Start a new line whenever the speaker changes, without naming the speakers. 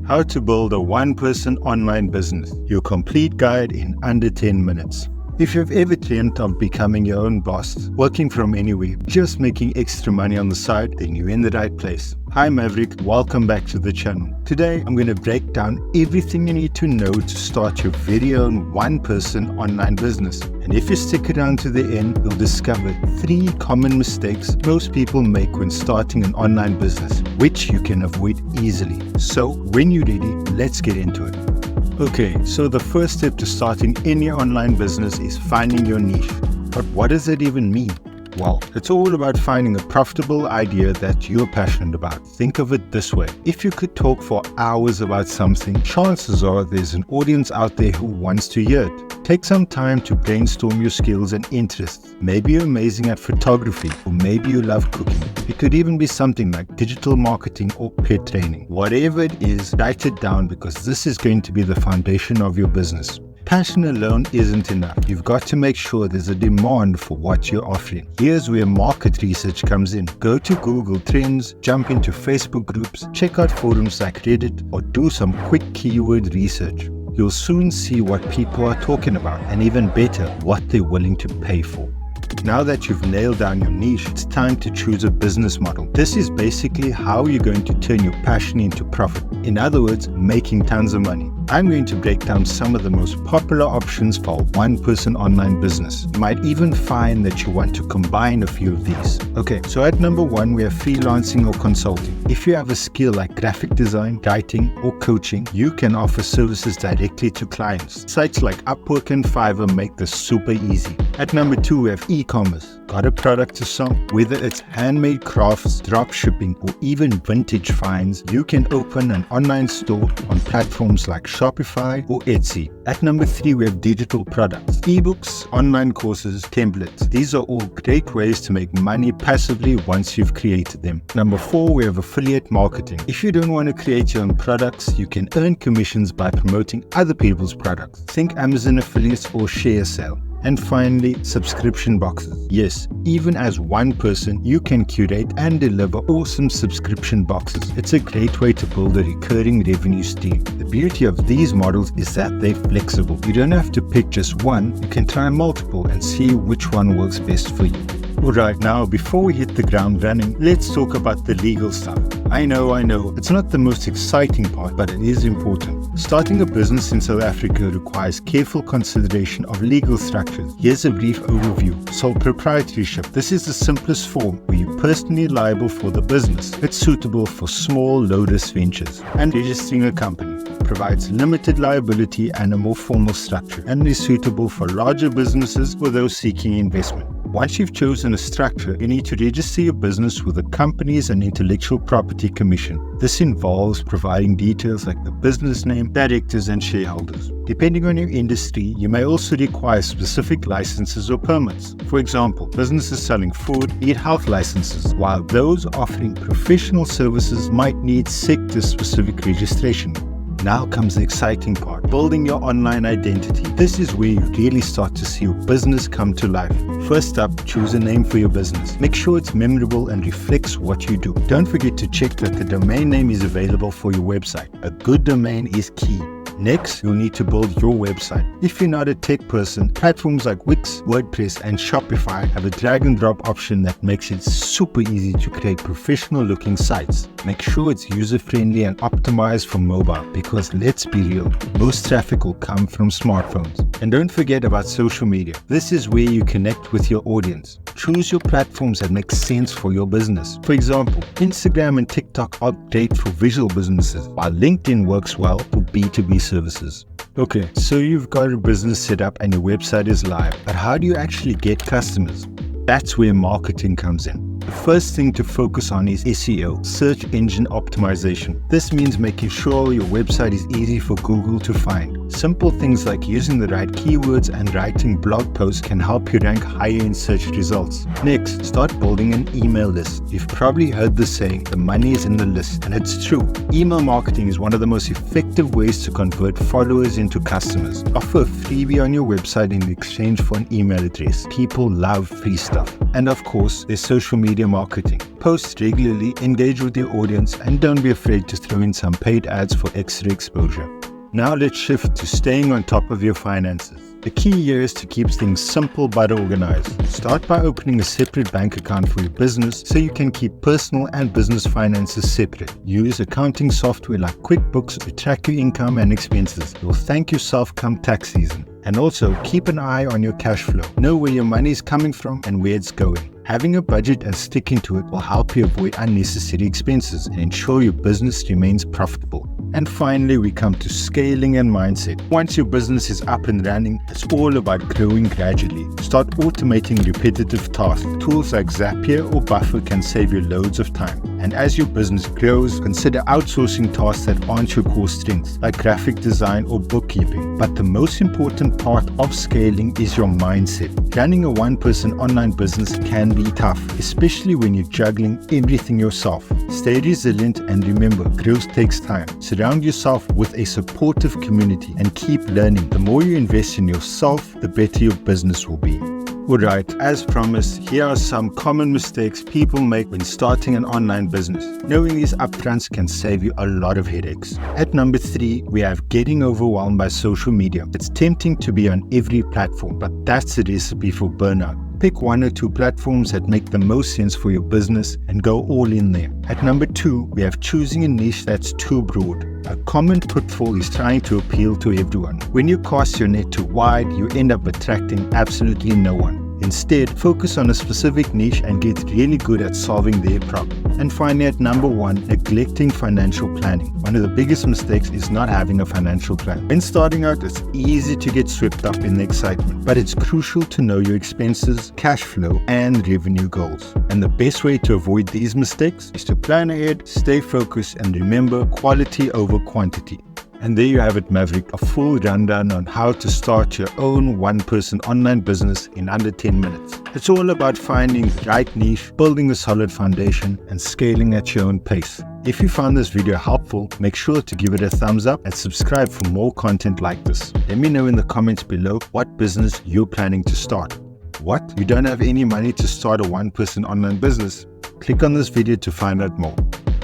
How to build a one-person online business. Your complete guide in under 10 minutes. If you've ever dreamt of becoming your own boss, working from anywhere, just making extra money on the side, then you're in the right place. Hi Maverick, welcome back to the channel. Today, I'm going to break down everything you need to know to start your very own one-person online business. And if you stick around to the end, you'll discover 3 common mistakes most people make when starting an online business, which you can avoid easily. So, when you're ready, let's get into it. Okay, so the first step to starting any online business is finding your niche. But what does that even mean? Well, it's all about finding a profitable idea that you're passionate about. Think of it this way. If you could talk for hours about something, chances are there's an audience out there who wants to hear it. Take some time to brainstorm your skills and interests. Maybe you're amazing at photography, or maybe you love cooking. It could even be something like digital marketing or pet training. Whatever it is, write it down because this is going to be the foundation of your business. Passion alone isn't enough. You've got to make sure there's a demand for what you're offering. Here's where market research comes in. Go to Google Trends, jump into Facebook groups, check out forums like Reddit, or do some quick keyword research. You'll soon see what people are talking about, and even better, what they're willing to pay for. Now that you've nailed down your niche, it's time to choose a business model. This is basically how you're going to turn your passion into profit. In other words, making tons of money. I'm going to break down some of the most popular options for a one-person online business. You might even find that you want to combine a few of these. Okay, so at number 1, we have freelancing or consulting. If you have a skill like graphic design, writing, or coaching, you can offer services directly to clients. Sites like Upwork and Fiverr make this super easy. At number 2, we have e-commerce. Got a product to sell? Whether it's handmade crafts, drop shipping, or even vintage finds, you can open an online store on platforms like Shopify or Etsy. At number 3, we have digital products. Ebooks, online courses, templates. These are all great ways to make money passively once you've created them. Number 4, we have affiliate marketing. If you don't want to create your own products, you can earn commissions by promoting other people's products. Think Amazon affiliates or ShareSale. And finally, subscription boxes. Yes, even as one person, you can curate and deliver awesome subscription boxes. It's a great way to build a recurring revenue stream. The beauty of these models is that they're flexible. You don't have to pick just one, you can try multiple and see which one works best for you. Alright, now before we hit the ground running, let's talk about the legal stuff. I know, it's not the most exciting part, but it is important. Starting a business in South Africa requires careful consideration of legal structures. Here's a brief overview. Sole proprietorship. This is the simplest form where you're personally liable for the business. It's suitable for small, low-risk ventures. And registering a company provides limited liability and a more formal structure, and is suitable for larger businesses or those seeking investment. Once you've chosen a structure, you need to register your business with the Companies and Intellectual Property Commission. This involves providing details like the business name, directors, and shareholders. Depending on your industry, you may also require specific licenses or permits. For example, businesses selling food need health licenses, while those offering professional services might need sector-specific registration. Now comes the exciting part, building your online identity. This is where you really start to see your business come to life. First up, choose a name for your business. Make sure it's memorable and reflects what you do. Don't forget to check that the domain name is available for your website. A good domain is key. Next, you'll need to build your website. If you're not a tech person, platforms like Wix, WordPress, and Shopify have a drag and drop option that makes it super easy to create professional looking sites. Make sure it's user-friendly and optimized for mobile because let's be real, most traffic will come from smartphones. And don't forget about social media. This is where you connect with your audience. Choose your platforms that make sense for your business. For example, Instagram and TikTok are great for visual businesses, while LinkedIn works well for B2B services. Okay, so you've got a business set up and your website is live, but how do you actually get customers? That's where marketing comes in. The first thing to focus on is SEO, search engine optimization. This means making sure your website is easy for Google to find. Simple things like using the right keywords and writing blog posts can help you rank higher in search results. Next, start building an email list. You've probably heard the saying, the money is in the list, and it's true. Email marketing is one of the most effective ways to convert followers into customers. Offer a freebie on your website in exchange for an email address. People love free stuff. And of course, there's social media marketing. Post regularly, engage with your audience, and don't be afraid to throw in some paid ads for extra exposure. Now let's shift to staying on top of your finances. The key here is to keep things simple but organized. Start by opening a separate bank account for your business so you can keep personal and business finances separate. Use accounting software like QuickBooks to track your income and expenses. You'll thank yourself come tax season. And also, keep an eye on your cash flow. Know where your money is coming from and where it's going. Having a budget and sticking to it will help you avoid unnecessary expenses and ensure your business remains profitable. And finally, we come to scaling and mindset. Once your business is up and running, it's all about growing gradually. Start automating repetitive tasks. Tools like Zapier or Buffer can save you loads of time. And as your business grows, consider outsourcing tasks that aren't your core strengths, like graphic design or bookkeeping. But the most important part of scaling is your mindset. Running a one-person online business can be tough, especially when you're juggling everything yourself. Stay resilient and remember, growth takes time. Surround yourself with a supportive community and keep learning. The more you invest in yourself, the better your business will be. Alright, as promised, here are some common mistakes people make when starting an online business. Knowing these upfronts can save you a lot of headaches. At number 3, we have getting overwhelmed by social media. It's tempting to be on every platform, but that's a recipe for burnout. Pick 1 or 2 platforms that make the most sense for your business and go all in there. At number 2, we have choosing a niche that's too broad. A common pitfall is trying to appeal to everyone. When you cast your net too wide, you end up attracting absolutely no one. Instead, focus on a specific niche and get really good at solving their problem. And finally, at number 1, neglecting financial planning. One of the biggest mistakes is not having a financial plan. When starting out, it's easy to get swept up in the excitement, but it's crucial to know your expenses, cash flow, and revenue goals. And the best way to avoid these mistakes is to plan ahead, stay focused, and remember quality over quantity. And there you have it, Maverick, a full rundown on how to start your own one-person online business in under 10 minutes. It's all about finding the right niche, building a solid foundation, and scaling at your own pace. If you found this video helpful, make sure to give it a thumbs up and subscribe for more content like this. Let me know in the comments below what business you're planning to start. What? You don't have any money to start a one-person online business? Click on this video to find out more.